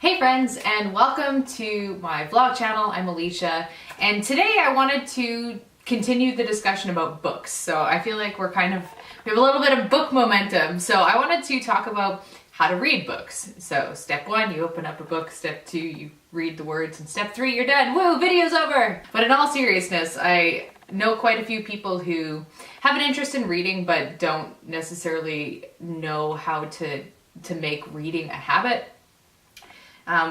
Hey friends, and welcome to my vlog channel. I'm Allysia, and today I wanted to continue the discussion about books. So I feel like we have a little bit of book momentum. So I wanted to talk about how to read books. So step 1, you open up a book. Step 2, you read the words. And step 3, you're done. Woo, video's over. But in all seriousness, I know quite a few people who have an interest in reading but don't necessarily know how to make reading a habit.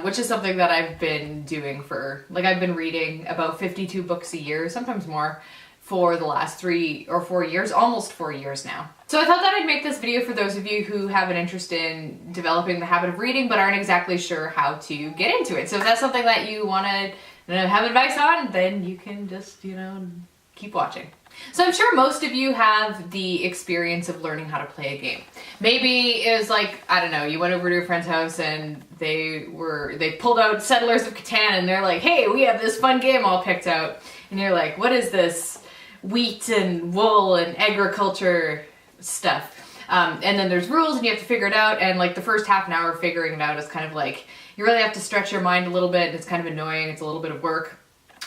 Which is something that I've been doing I've been reading about 52 books a year, sometimes more, for the last 3 or 4 years, almost 4 years now. So I thought that I'd make this video for those of you who have an interest in developing the habit of reading but aren't exactly sure how to get into it. So if that's something that you want to have advice on, then you can just, keep watching. So I'm sure most of you have the experience of learning how to play a game. Maybe it was I don't know, you went over to a friend's house and they pulled out Settlers of Catan and they're like, hey, we have this fun game all picked out. And you're like, what is this wheat and wool and agriculture stuff? And then there's rules and you have to figure it out, and the first half an hour figuring it out is kind of you really have to stretch your mind a little bit, and it's kind of annoying, it's a little bit of work.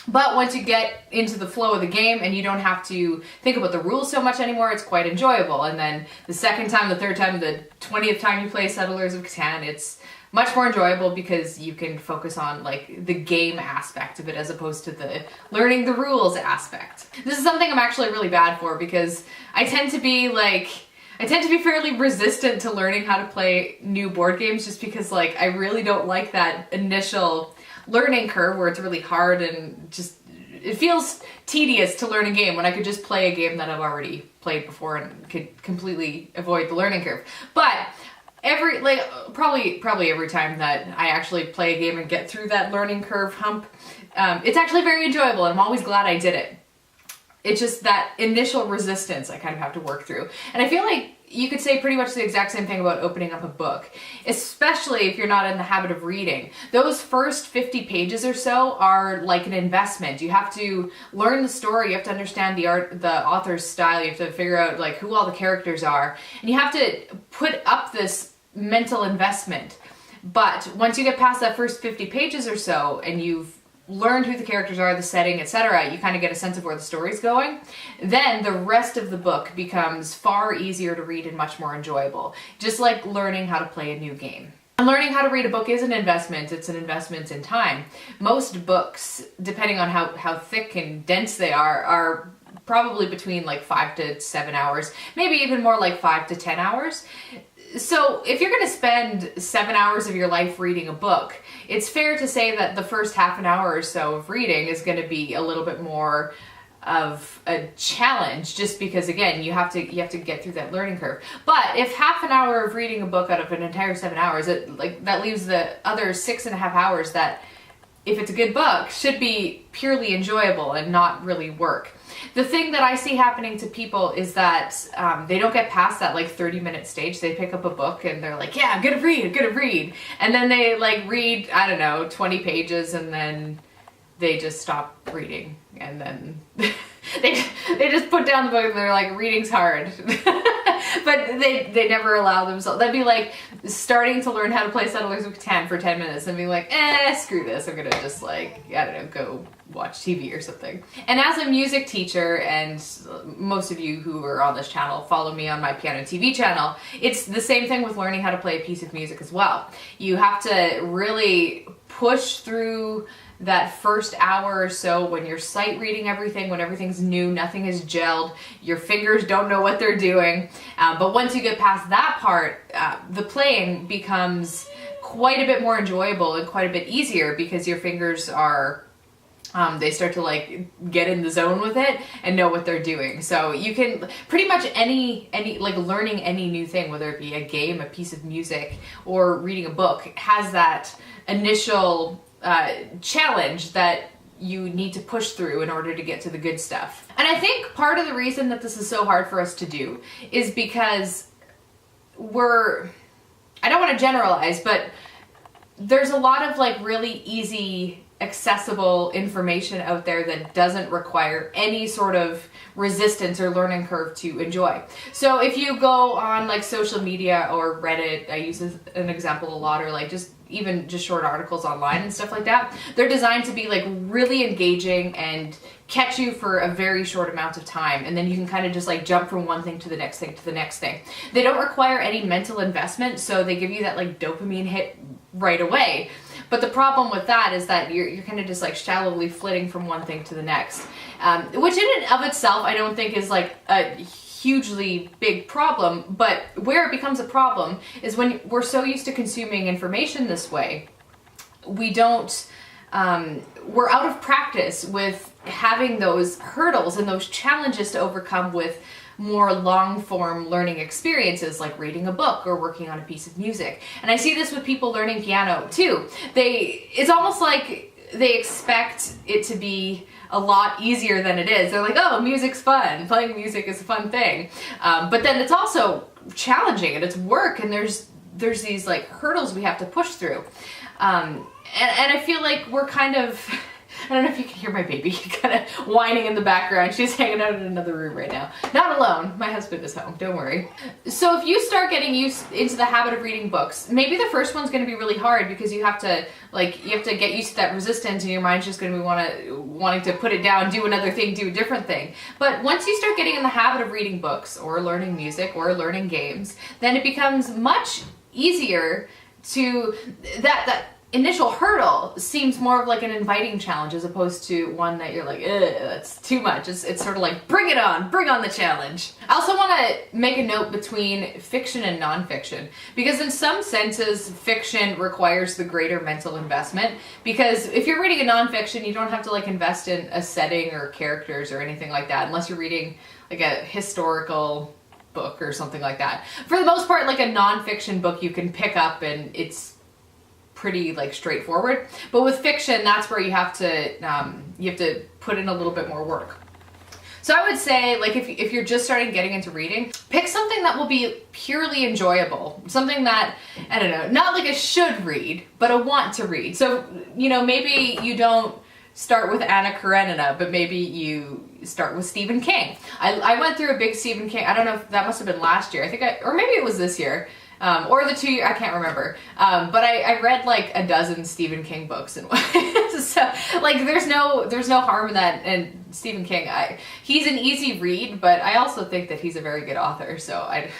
But once you get into the flow of the game and you don't have to think about the rules so much anymore, it's quite enjoyable. And then the second time, the third time, the 20th time you play Settlers of Catan, it's much more enjoyable because you can focus on the game aspect of it as opposed to the learning the rules aspect. This is something I'm actually really bad for because I tend to be fairly resistant to learning how to play new board games just because I really don't like that initial learning curve where it's really hard and it feels tedious to learn a game when I could just play a game that I've already played before and could completely avoid the learning curve. But probably every time that I actually play a game and get through that learning curve hump, it's actually very enjoyable and I'm always glad I did it. It's just that initial resistance I kind of have to work through. And I feel like you could say pretty much the exact same thing about opening up a book, especially if you're not in the habit of reading. Those first 50 pages or so are like an investment. You have to learn the story, you have to understand the author's style, you have to figure out who all the characters are, and you have to put up this mental investment. But once you get past that first 50 pages or so and you've learned who the characters are, the setting, etc., you kind of get a sense of where the story's going, then the rest of the book becomes far easier to read and much more enjoyable. Just like learning how to play a new game. And learning how to read a book is an investment. It's an investment in time. Most books, depending on how thick and dense they are probably between 5 to 7 hours, maybe even more 5 to 10 hours. So if you're going to spend 7 hours of your life reading a book, it's fair to say that the first half an hour or so of reading is going to be a little bit more of a challenge, just because again you have to get through that learning curve. But if half an hour of reading a book out of an entire 7 hours, that leaves the other 6.5 hours that, if it's a good book, should be purely enjoyable and not really work. The thing that I see happening to people is that they don't get past that 30-minute stage. They pick up a book and they're like, yeah, I'm gonna read. And then they read, I don't know, 20 pages and then they just stop reading. And then they just put down the book and they're like, reading's hard. But they never allow themselves. That'd be like starting to learn how to play Settlers of Catan for 10 minutes and being like, screw this. I'm gonna just I don't know, go watch TV or something. And as a music teacher, and most of you who are on this channel follow me on my piano TV channel, it's the same thing with learning how to play a piece of music as well. You have to really push through that first hour or so when you're sight reading everything, when everything's new, nothing is gelled, your fingers don't know what they're doing. But once you get past that part, the playing becomes quite a bit more enjoyable and quite a bit easier because your fingers are they start to get in the zone with it and know what they're doing. So you can pretty much any learning any new thing, whether it be a game, a piece of music, or reading a book, has that initial challenge that you need to push through in order to get to the good stuff. And I think part of the reason that this is so hard for us to do is because I don't want to generalize, but there's a lot of really easy accessible information out there that doesn't require any sort of resistance or learning curve to enjoy. So if you go on like social media or Reddit, I use as an example a lot, or like just even just short articles online and stuff like that, they're designed to be like really engaging and catch you for a very short amount of time, and then you can kind of just like jump from one thing to the next thing to the next thing. They don't require any mental investment, so they give you that like dopamine hit right away. But the problem with that is that you're kind of just like shallowly flitting from one thing to the next, which in and of itself I don't think is like a hugely big problem. But where it becomes a problem is when we're so used to consuming information this way, we don't, we're out of practice with having those hurdles and those challenges to overcome with more long-form learning experiences like reading a book or working on a piece of music. And I see this with people learning piano too. It's almost like they expect it to be a lot easier than it is. They're like, oh, music's fun. Playing music is a fun thing. But then it's also challenging and it's work, and there's these like hurdles we have to push through. And I feel like we're kind of, I don't know if you can hear my baby kind of whining in the background. She's hanging out in another room right now. Not alone. My husband is home. Don't worry. So if you start getting into the habit of reading books, maybe the first one's going to be really hard because you have to get used to that resistance, and your mind's just going to be wanting to put it down, do another thing, do a different thing. But once you start getting in the habit of reading books or learning music or learning games, then it becomes much easier to that initial hurdle seems more of like an inviting challenge as opposed to one that you're like, that's too much. It's sort of like, bring it on, bring on the challenge. I also want to make a note between fiction and nonfiction, because in some senses, fiction requires the greater mental investment, because if you're reading a nonfiction, you don't have to like invest in a setting or characters or anything like that, unless you're reading like a historical book or something like that. For the most part, like a nonfiction book you can pick up and it's pretty like straightforward, but with fiction, that's where you have to put in a little bit more work. So I would say, like, if you're just starting getting into reading, pick something that will be purely enjoyable, something that, I don't know, not like a should read, but a want to read. So, you know, maybe you don't start with Anna Karenina, but maybe you start with Stephen King. I went through a big Stephen King, I don't know if that must have been last year, or maybe it was this year. Or the 2 year, I can't remember. But I read like a dozen Stephen King books, and so like there's no harm in that. And Stephen King, he's an easy read, but I also think that he's a very good author. So I'm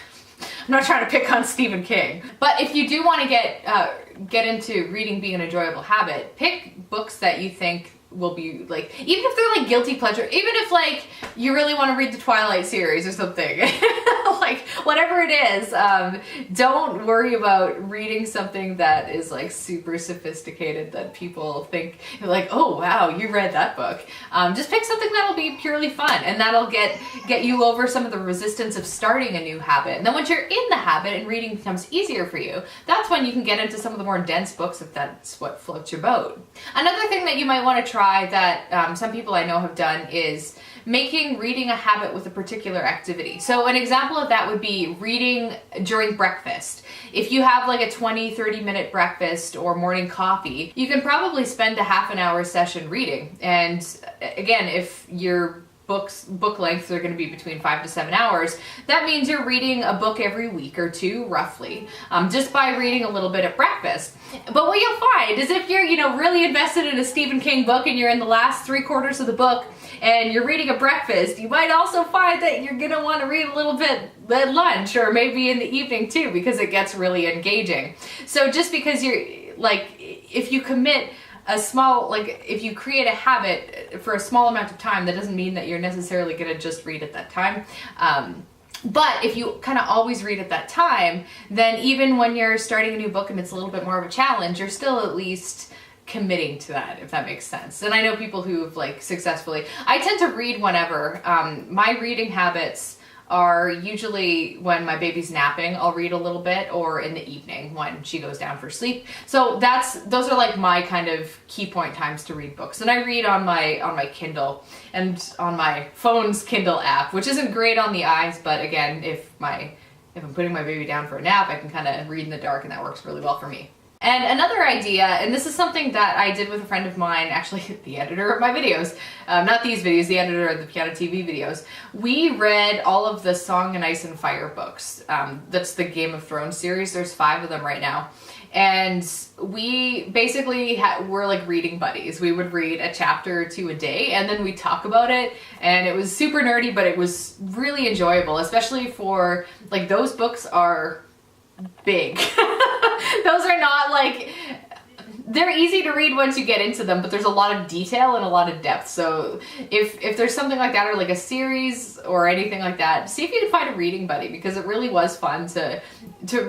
not trying to pick on Stephen King. But if you do want to get into reading being an enjoyable habit, pick books that you think will be like, even if they're like guilty pleasure, even if like you really want to read the Twilight series or something, like whatever it is, don't worry about reading something that is like super sophisticated that people think like, oh wow, you read that book. Just pick something that'll be purely fun, and that'll get you over some of the resistance of starting a new habit. And then once you're in the habit and reading becomes easier for you, that's when you can get into some of the more dense books if that's what floats your boat. Another thing that you might want to try that some people I know have done is making reading a habit with a particular activity. So an example of that would be reading during breakfast. If you have like a 20-30 minute breakfast or morning coffee, you can probably spend a half an hour session reading. And again, if your book lengths are going to be between 5 to 7 hours, that means you're reading a book every week or two, roughly, just by reading a little bit at breakfast. But what you'll find is if you're, really invested in a Stephen King book and you're in the last 3/4 of the book and you're reading at breakfast, you might also find that you're going to want to read a little bit at lunch or maybe in the evening too, because it gets really engaging. So just because you're like, if you commit if you create a habit for a small amount of time, that doesn't mean that you're necessarily going to just read at that time. But if you kind of always read at that time, then even when you're starting a new book and it's a little bit more of a challenge, you're still at least committing to that, if that makes sense. And I know people who've like successfully, I tend to read whenever. My reading habits are usually when my baby's napping, I'll read a little bit, or in the evening when she goes down for sleep. So those are like my kind of key point times to read books. And I read on my Kindle and on my phone's Kindle app, which isn't great on the eyes, but again, if I'm putting my baby down for a nap, I can kind of read in the dark, and that works really well for me. And another idea, and this is something that I did with a friend of mine, actually the editor of my videos, not these videos, the editor of the Piano TV videos, we read all of the Song and Ice and Fire books. That's the Game of Thrones series. There's 5 of them right now. And we basically were like reading buddies. We would read a chapter or 2 a day, and then we'd talk about it, and it was super nerdy, but it was really enjoyable, especially for, like, those books are big. Those are not like, they're easy to read once you get into them, but there's a lot of detail and a lot of depth. So if there's something like that, or like a series or anything like that, see if you can find a reading buddy, because it really was fun to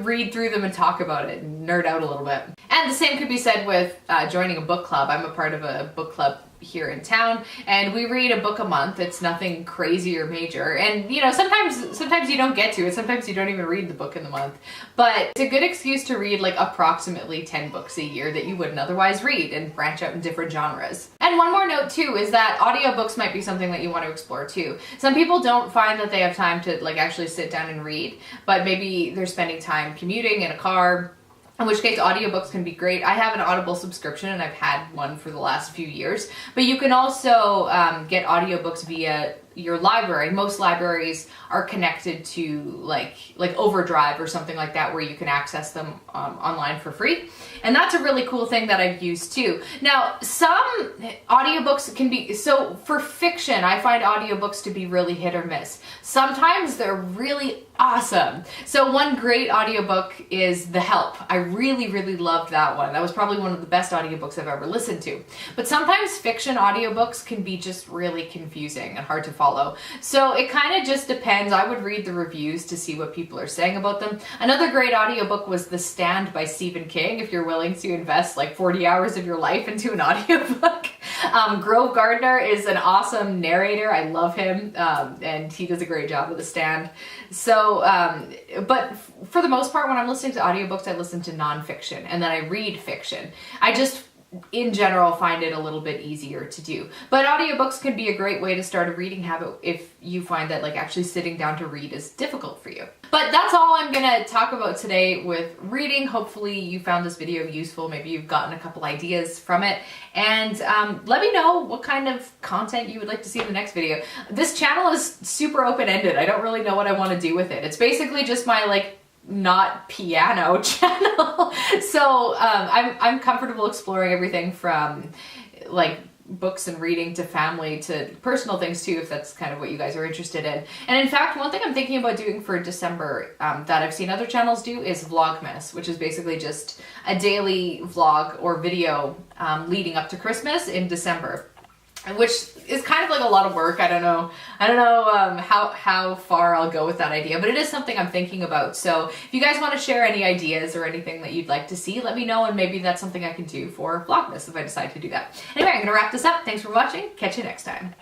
read through them and talk about it and nerd out a little bit. And the same could be said with joining a book club. I'm a part of a book club here in town, and we read a book a month. It's nothing crazy or major, and you know, sometimes you don't get to it, sometimes you don't even read the book in the month, but it's a good excuse to read like approximately 10 books a year that you wouldn't otherwise read, and branch out in different genres. And one more note too is that audiobooks might be something that you want to explore too. Some people don't find that they have time to like actually sit down and read, but maybe they're spending time commuting in a car, in which case audiobooks can be great. I have an Audible subscription, and I've had one for the last few years, but you can also get audiobooks via your library. Most libraries are connected to like Overdrive or something like that, where you can access them online for free. And that's a really cool thing that I've used too. Now, some audiobooks can be, so for fiction, I find audiobooks to be really hit or miss. Sometimes they're really awesome. So one great audiobook is The Help. I really, really loved that one. That was probably one of the best audiobooks I've ever listened to. But sometimes fiction audiobooks can be just really confusing and hard to follow. So it kind of just depends. I would read the reviews to see what people are saying about them. Another great audiobook was The Stand by Stephen King, if you're willing to invest like 40 hours of your life into an audiobook. Grove Gardner is an awesome narrator. I love him, and he does a great job with The Stand. So, but for the most part, when I'm listening to audiobooks, I listen to nonfiction, and then I read fiction. I just, in general, find it a little bit easier to do. But audiobooks can be a great way to start a reading habit if you find that like actually sitting down to read is difficult for you. But that's all I'm gonna talk about today with reading. Hopefully you found this video useful. Maybe you've gotten a couple ideas from it. And let me know what kind of content you would like to see in the next video. This channel is super open-ended. I don't really know what I want to do with it. It's basically just my like not piano channel. So I'm comfortable exploring everything from like books and reading to family to personal things too, if that's kind of what you guys are interested in. And in fact, one thing I'm thinking about doing for December that I've seen other channels do is Vlogmas, which is basically just a daily vlog or video leading up to Christmas in December, which is kind of like a lot of work. I don't know how far I'll go with that idea, but it is something I'm thinking about. So if you guys want to share any ideas or anything that you'd like to see, let me know, and maybe that's something I can do for Vlogmas if I decide to do that. Anyway, I'm going to wrap this up. Thanks for watching. Catch you next time.